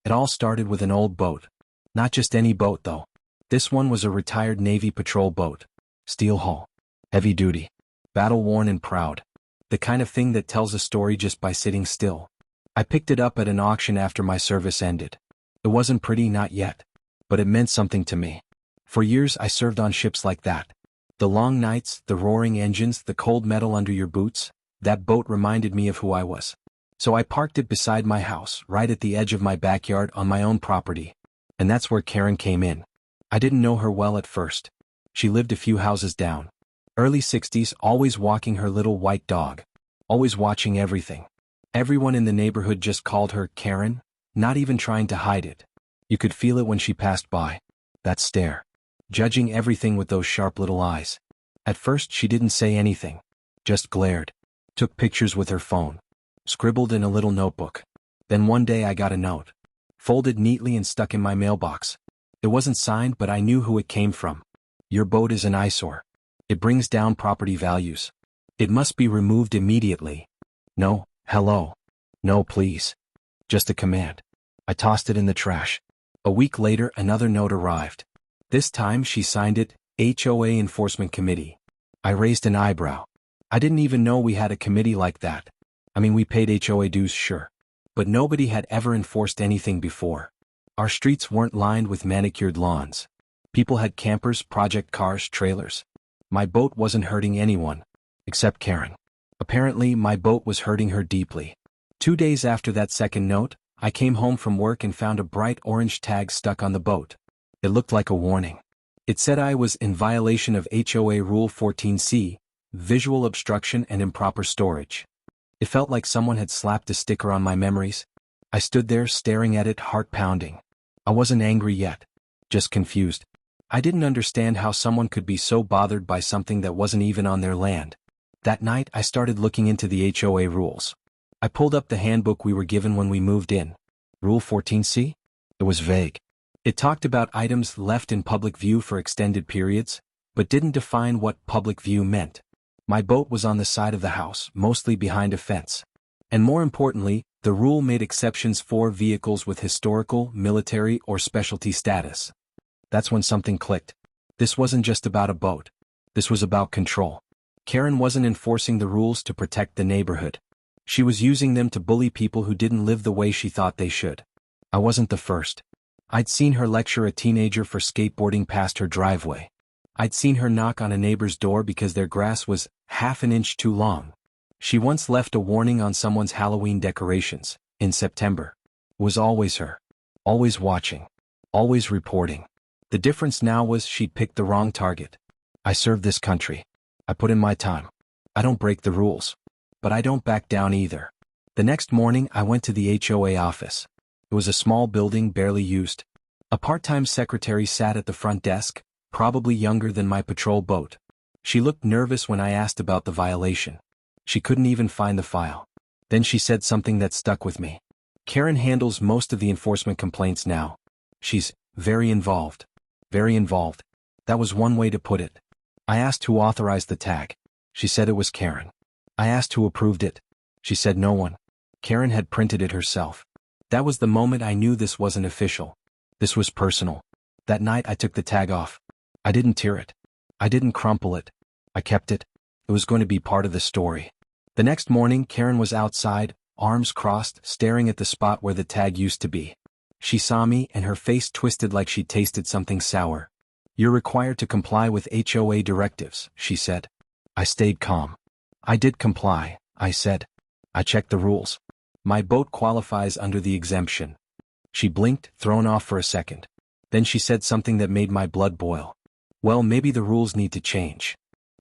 It all started with an old boat. Not just any boat, though. This one was a retired Navy patrol boat. Steel hull. Heavy duty. Battle-worn and proud. The kind of thing that tells a story just by sitting still. I picked it up at an auction after my service ended. It wasn't pretty, not yet. But it meant something to me. For years I served on ships like that. The long nights, the roaring engines, the cold metal under your boots, that boat reminded me of who I was. So I parked it beside my house, right at the edge of my backyard on my own property. And that's where Karen came in. I didn't know her well at first. She lived a few houses down. Early 60s, always walking her little white dog. Always watching everything. Everyone in the neighborhood just called her Karen, not even trying to hide it. You could feel it when she passed by. That stare. Judging everything with those sharp little eyes. At first she didn't say anything. Just glared. Took pictures with her phone. Scribbled in a little notebook. Then one day I got a note. Folded neatly and stuck in my mailbox. It wasn't signed, but I knew who it came from. Your boat is an eyesore. It brings down property values. It must be removed immediately. No, hello. No, please. Just a command. I tossed it in the trash. A week later, another note arrived. This time she signed it, HOA Enforcement Committee. I raised an eyebrow. I didn't even know we had a committee like that. I mean, we paid HOA dues, sure. But nobody had ever enforced anything before. Our streets weren't lined with manicured lawns. People had campers, project cars, trailers. My boat wasn't hurting anyone. Except Karen. Apparently, my boat was hurting her deeply. 2 days after that second note, I came home from work and found a bright orange tag stuck on the boat. It looked like a warning. It said I was in violation of HOA Rule 14C, visual obstruction and improper storage. It felt like someone had slapped a sticker on my memories. I stood there staring at it, heart pounding. I wasn't angry yet. Just confused. I didn't understand how someone could be so bothered by something that wasn't even on their land. That night I started looking into the HOA rules. I pulled up the handbook we were given when we moved in. Rule 14C? It was vague. It talked about items left in public view for extended periods, but didn't define what public view meant. My boat was on the side of the house, mostly behind a fence. And more importantly, the rule made exceptions for vehicles with historical, military, or specialty status. That's when something clicked. This wasn't just about a boat. This was about control. Karen wasn't enforcing the rules to protect the neighborhood. She was using them to bully people who didn't live the way she thought they should. I wasn't the first. I'd seen her lecture a teenager for skateboarding past her driveway. I'd seen her knock on a neighbor's door because their grass was half an inch too long. She once left a warning on someone's Halloween decorations, in September. It was always her. Always watching. Always reporting. The difference now was she'd picked the wrong target. I served this country. I put in my time. I don't break the rules. But I don't back down either. The next morning I went to the HOA office. It was a small building, barely used. A part-time secretary sat at the front desk, probably younger than my patrol boat. She looked nervous when I asked about the violation. She couldn't even find the file. Then she said something that stuck with me. Karen handles most of the enforcement complaints now. She's very involved. Very involved. That was one way to put it. I asked who authorized the tag. She said it was Karen. I asked who approved it. She said no one. Karen had printed it herself. That was the moment I knew this wasn't official. This was personal. That night I took the tag off. I didn't tear it. I didn't crumple it. I kept it. It was going to be part of the story. The next morning, Karen was outside, arms crossed, staring at the spot where the tag used to be. She saw me and her face twisted like she'd tasted something sour. "You're required to comply with HOA directives," she said. I stayed calm. "I did comply," I said. "I checked the rules. My boat qualifies under the exemption." She blinked, thrown off for a second. Then she said something that made my blood boil. "Well, maybe the rules need to change."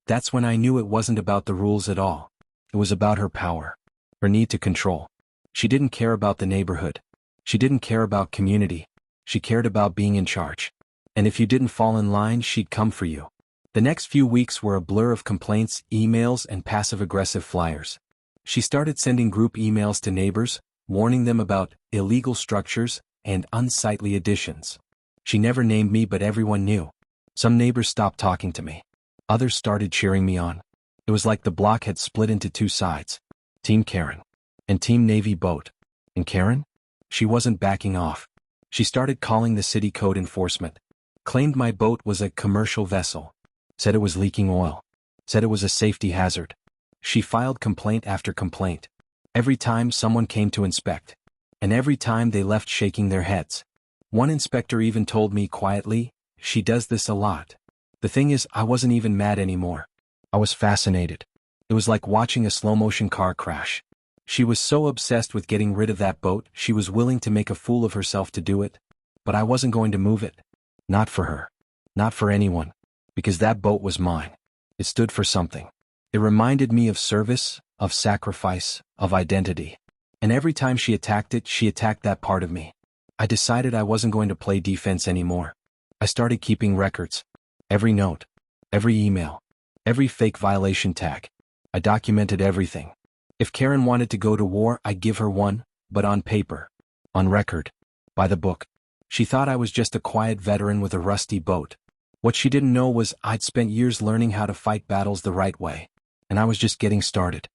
That's when I knew it wasn't about the rules at all. It was about her power. Her need to control. She didn't care about the neighborhood. She didn't care about community. She cared about being in charge. And if you didn't fall in line, she'd come for you. The next few weeks were a blur of complaints, emails, and passive-aggressive flyers. She started sending group emails to neighbors, warning them about illegal structures and unsightly additions. She never named me, but everyone knew. Some neighbors stopped talking to me. Others started cheering me on. It was like the block had split into two sides. Team Karen. And Team Navy Boat. And Karen? She wasn't backing off. She started calling the city code enforcement. Claimed my boat was a commercial vessel. Said it was leaking oil. Said it was a safety hazard. She filed complaint after complaint. Every time someone came to inspect. And every time they left shaking their heads. One inspector even told me quietly, "She does this a lot." The thing is, I wasn't even mad anymore. I was fascinated. It was like watching a slow-motion car crash. She was so obsessed with getting rid of that boat, she was willing to make a fool of herself to do it. But I wasn't going to move it. Not for her. Not for anyone. Because that boat was mine. It stood for something. It reminded me of service, of sacrifice, of identity. And every time she attacked it, she attacked that part of me. I decided I wasn't going to play defense anymore. I started keeping records. Every note. Every email. Every fake violation tag. I documented everything. If Karen wanted to go to war, I'd give her one, but on paper. On record. By the book. She thought I was just a quiet veteran with a rusty boat. What she didn't know was I'd spent years learning how to fight battles the right way. And I was just getting started.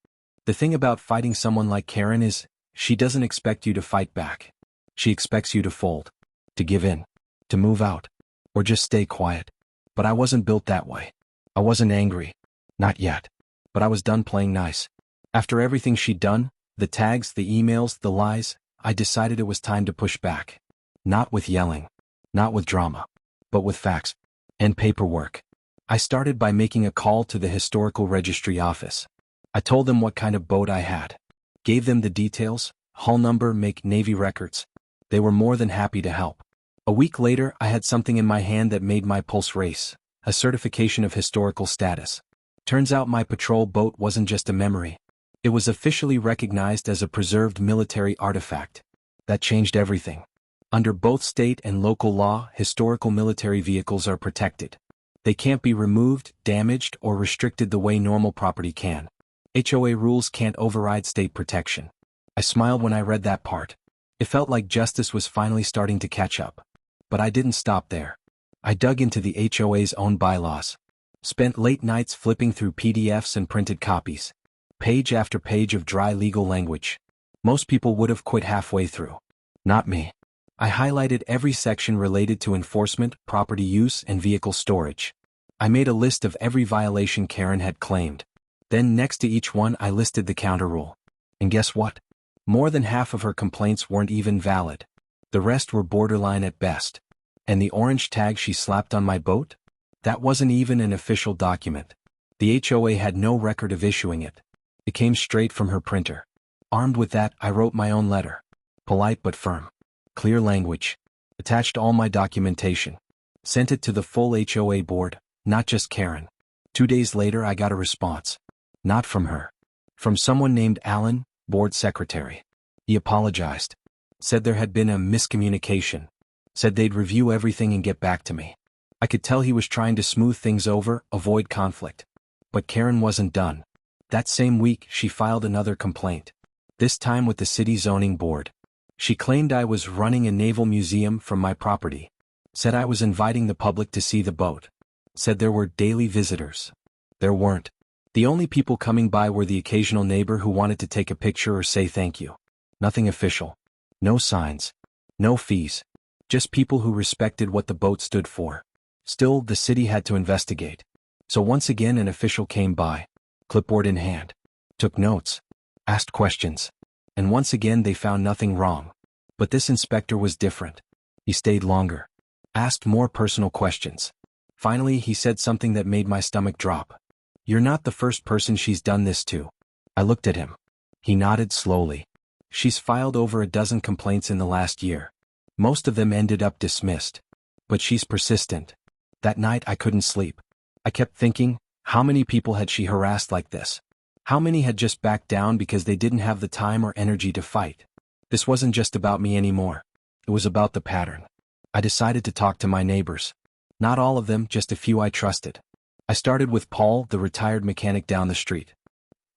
The thing about fighting someone like Karen is, she doesn't expect you to fight back. She expects you to fold. To give in. To move out. Or just stay quiet. But I wasn't built that way. I wasn't angry. Not yet. But I was done playing nice. After everything she'd done, the tags, the emails, the lies, I decided it was time to push back. Not with yelling. Not with drama. But with facts. And paperwork. I started by making a call to the historical registry office. I told them what kind of boat I had. Gave them the details, hull number, make, Navy records. They were more than happy to help. A week later, I had something in my hand that made my pulse race. A certification of historical status. Turns out my patrol boat wasn't just a memory. It was officially recognized as a preserved military artifact. That changed everything. Under both state and local law, historical military vehicles are protected. They can't be removed, damaged, or restricted the way normal property can. HOA rules can't override state protection. I smiled when I read that part. It felt like justice was finally starting to catch up. But I didn't stop there. I dug into the HOA's own bylaws. Spent late nights flipping through PDFs and printed copies. Page after page of dry legal language. Most people would have quit halfway through. Not me. I highlighted every section related to enforcement, property use, and vehicle storage. I made a list of every violation Karen had claimed. Then next to each one I listed the counter rule. And guess what? More than half of her complaints weren't even valid. The rest were borderline at best. And the orange tag she slapped on my boat? That wasn't even an official document. The HOA had no record of issuing it. It came straight from her printer. Armed with that, I wrote my own letter. Polite but firm. Clear language. Attached all my documentation. Sent it to the full HOA board, not just Karen. 2 days later I got a response. Not from her. From someone named Alan, board secretary. He apologized. Said there had been a miscommunication. Said they'd review everything and get back to me. I could tell he was trying to smooth things over, avoid conflict. But Karen wasn't done. That same week she filed another complaint. This time with the city zoning board. She claimed I was running a naval museum from my property. Said I was inviting the public to see the boat. Said there were daily visitors. There weren't. The only people coming by were the occasional neighbor who wanted to take a picture or say thank you. Nothing official. No signs. No fees. Just people who respected what the boat stood for. Still, the city had to investigate. So once again an official came by. Clipboard in hand. Took notes. Asked questions. And once again they found nothing wrong. But this inspector was different. He stayed longer. Asked more personal questions. Finally he said something that made my stomach drop. "You're not the first person she's done this to." I looked at him. He nodded slowly. "She's filed over a dozen complaints in the last year. Most of them ended up dismissed. But she's persistent." That night I couldn't sleep. I kept thinking, how many people had she harassed like this? How many had just backed down because they didn't have the time or energy to fight? This wasn't just about me anymore. It was about the pattern. I decided to talk to my neighbors. Not all of them, just a few I trusted. I started with Paul, the retired mechanic down the street.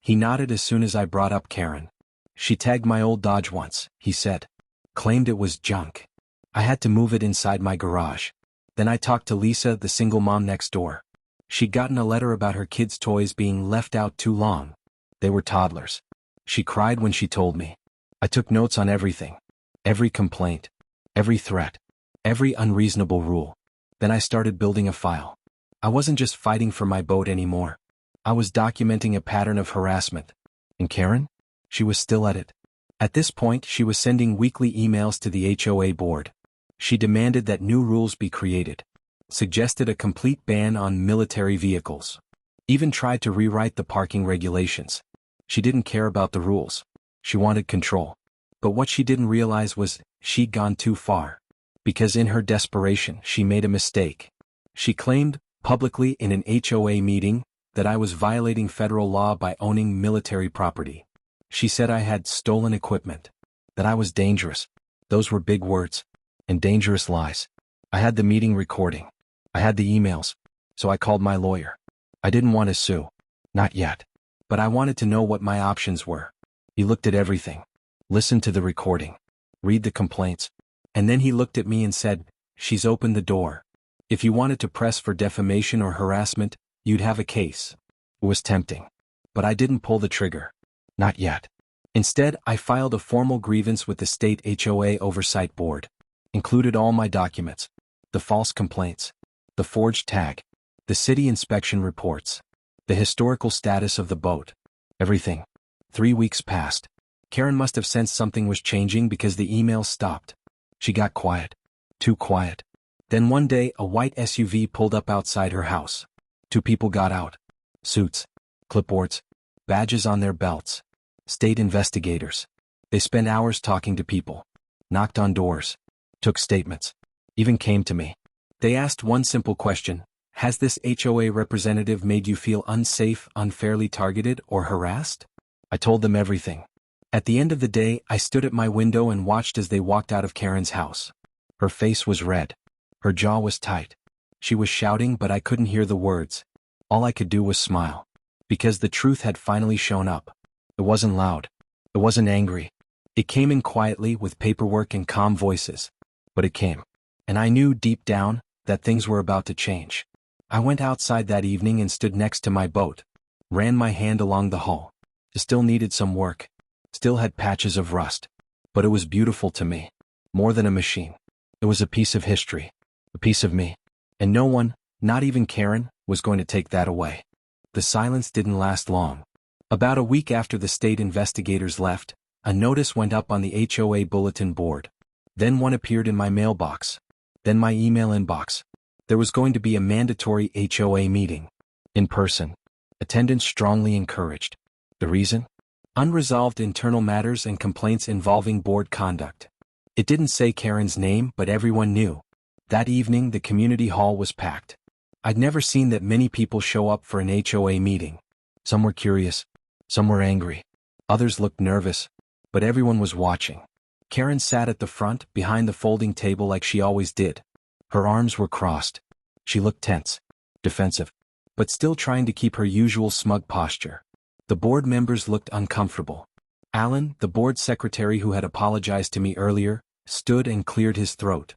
He nodded as soon as I brought up Karen. "She tagged my old Dodge once," he said. "Claimed it was junk. I had to move it inside my garage." Then I talked to Lisa, the single mom next door. She'd gotten a letter about her kids' toys being left out too long. They were toddlers. She cried when she told me. I took notes on everything. Every complaint. every threat, every unreasonable rule. Then I started building a file. I wasn't just fighting for my boat anymore. I was documenting a pattern of harassment. And Karen? She was still at it. At this point, she was sending weekly emails to the HOA board. She demanded that new rules be created, suggested a complete ban on military vehicles, even tried to rewrite the parking regulations. She didn't care about the rules. She wanted control. But what she didn't realize was she'd gone too far. Because in her desperation, she made a mistake. She claimed, publicly in an HOA meeting, that I was violating federal law by owning military property. She said I had stolen equipment, that I was dangerous. Those were big words, and dangerous lies. I had the meeting recording. I had the emails, so I called my lawyer. I didn't want to sue. Not yet. But I wanted to know what my options were. He looked at everything, listened to the recording, read the complaints, and then he looked at me and said, "She's opened the door. If you wanted to press for defamation or harassment, you'd have a case." It was tempting. But I didn't pull the trigger. Not yet. Instead, I filed a formal grievance with the state HOA Oversight Board. Included all my documents. The false complaints. The forged tag. The city inspection reports. The historical status of the boat. Everything. 3 weeks passed. Karen must have sensed something was changing because the emails stopped. She got quiet. Too quiet. Then one day, a white SUV pulled up outside her house. 2 people got out. Suits. Clipboards. Badges on their belts. State investigators. They spent hours talking to people. Knocked on doors. Took statements. Even came to me. They asked one simple question: has this HOA representative made you feel unsafe, unfairly targeted, or harassed? I told them everything. At the end of the day, I stood at my window and watched as they walked out of Karen's house. Her face was red. Her jaw was tight. She was shouting, but I couldn't hear the words. All I could do was smile. Because the truth had finally shown up. It wasn't loud. It wasn't angry. It came in quietly with paperwork and calm voices. But it came. And I knew deep down that things were about to change. I went outside that evening and stood next to my boat. Ran my hand along the hull. It still needed some work. Still had patches of rust. But it was beautiful to me. More than a machine. It was a piece of history. A piece of me. And no one, not even Karen, was going to take that away. The silence didn't last long. About a week after the state investigators left, a notice went up on the HOA bulletin board. Then one appeared in my mailbox. Then my email inbox. There was going to be a mandatory HOA meeting. In person. Attendance strongly encouraged. The reason? Unresolved internal matters and complaints involving board conduct. It didn't say Karen's name, but everyone knew. That evening the community hall was packed. I'd never seen that many people show up for an HOA meeting. Some were curious. Some were angry. Others looked nervous. But everyone was watching. Karen sat at the front, behind the folding table like she always did. Her arms were crossed. She looked tense. Defensive. But still trying to keep her usual smug posture. The board members looked uncomfortable. Alan, the board secretary who had apologized to me earlier, stood and cleared his throat.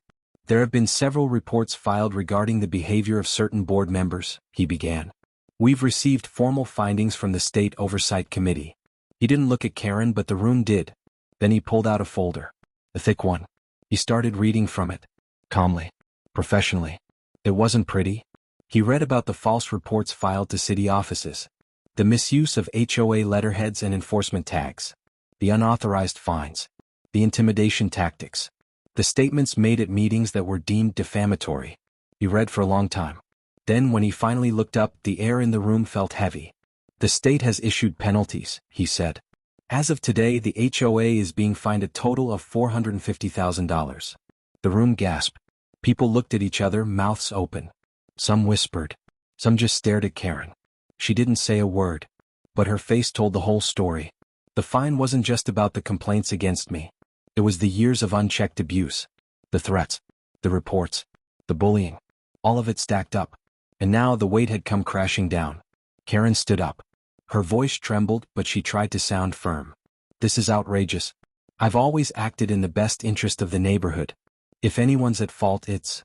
There have been several reports filed regarding the behavior of certain board members, he began. We've received formal findings from the State Oversight Committee. He didn't look at Karen, but the room did. Then he pulled out a folder. A thick one. He started reading from it. Calmly. Professionally. It wasn't pretty. He read about the false reports filed to city offices. The misuse of HOA letterheads and enforcement tags. The unauthorized fines. The intimidation tactics. The statements made at meetings that were deemed defamatory. He read for a long time. Then when he finally looked up, the air in the room felt heavy. The state has issued penalties, he said. As of today, the HOA is being fined a total of $450,000. The room gasped. People looked at each other, mouths open. Some whispered. Some just stared at Karen. She didn't say a word. But her face told the whole story. The fine wasn't just about the complaints against me. It was the years of unchecked abuse. The threats. The reports. The bullying. All of it stacked up. And now the weight had come crashing down. Karen stood up. Her voice trembled, but she tried to sound firm. This is outrageous. I've always acted in the best interest of the neighborhood. If anyone's at fault, it's...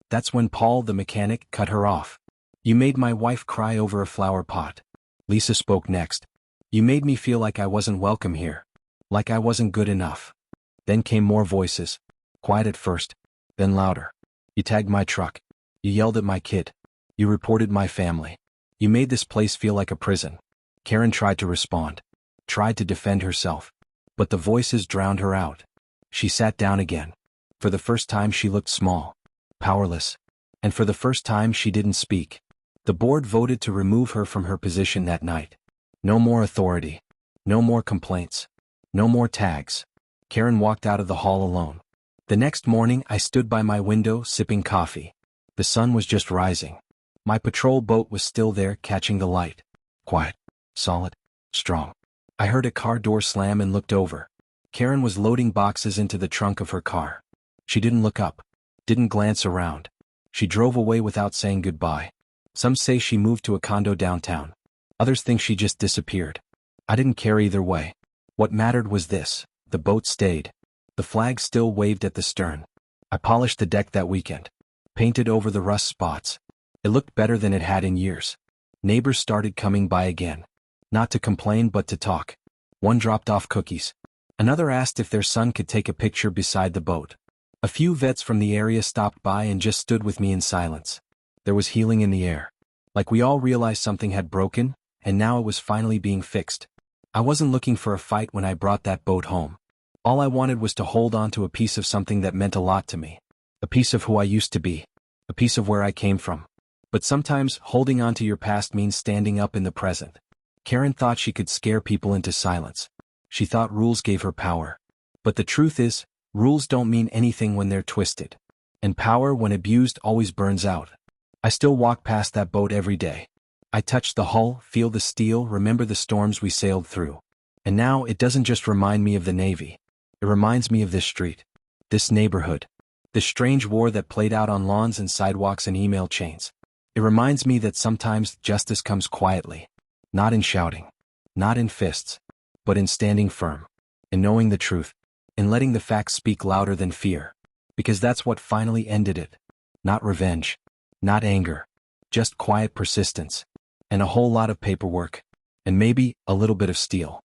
That's when Paul, the mechanic, cut her off. You made my wife cry over a flower pot. Lisa spoke next. You made me feel like I wasn't welcome here. Like I wasn't good enough. Then came more voices. Quiet at first, then louder. You tagged my truck. You yelled at my kid. You reported my family. You made this place feel like a prison. Karen tried to respond, tried to defend herself, but the voices drowned her out. She sat down again. For the first time she looked small, powerless, and for the first time she didn't speak. The board voted to remove her from her position that night. No more authority. No more complaints. No more tags. Karen walked out of the hall alone. The next morning I stood by my window sipping coffee. The sun was just rising. My patrol boat was still there catching the light. Quiet, solid, strong. I heard a car door slam and looked over. Karen was loading boxes into the trunk of her car. She didn't look up, didn't glance around. She drove away without saying goodbye. Some say she moved to a condo downtown. Others think she just disappeared. I didn't care either way. What mattered was this: the boat stayed. The flag still waved at the stern. I polished the deck that weekend, painted over the rust spots. It looked better than it had in years. Neighbors started coming by again. Not to complain but to talk. One dropped off cookies. Another asked if their son could take a picture beside the boat. A few vets from the area stopped by and just stood with me in silence. There was healing in the air. Like we all realized something had broken, and now it was finally being fixed. I wasn't looking for a fight when I brought that boat home. All I wanted was to hold on to a piece of something that meant a lot to me. A piece of who I used to be. A piece of where I came from. But sometimes holding on to your past means standing up in the present. Karen thought she could scare people into silence. She thought rules gave her power. But the truth is, rules don't mean anything when they're twisted. And power, when abused, always burns out. I still walk past that boat every day. I touch the hull, feel the steel, remember the storms we sailed through. And now it doesn't just remind me of the Navy. It reminds me of this street. This neighborhood. This strange war that played out on lawns and sidewalks and email chains. It reminds me that sometimes justice comes quietly. Not in shouting. Not in fists. But in standing firm. In knowing the truth. In letting the facts speak louder than fear. Because that's what finally ended it. Not revenge. Not anger. Just quiet persistence. And a whole lot of paperwork. And maybe a little bit of steel.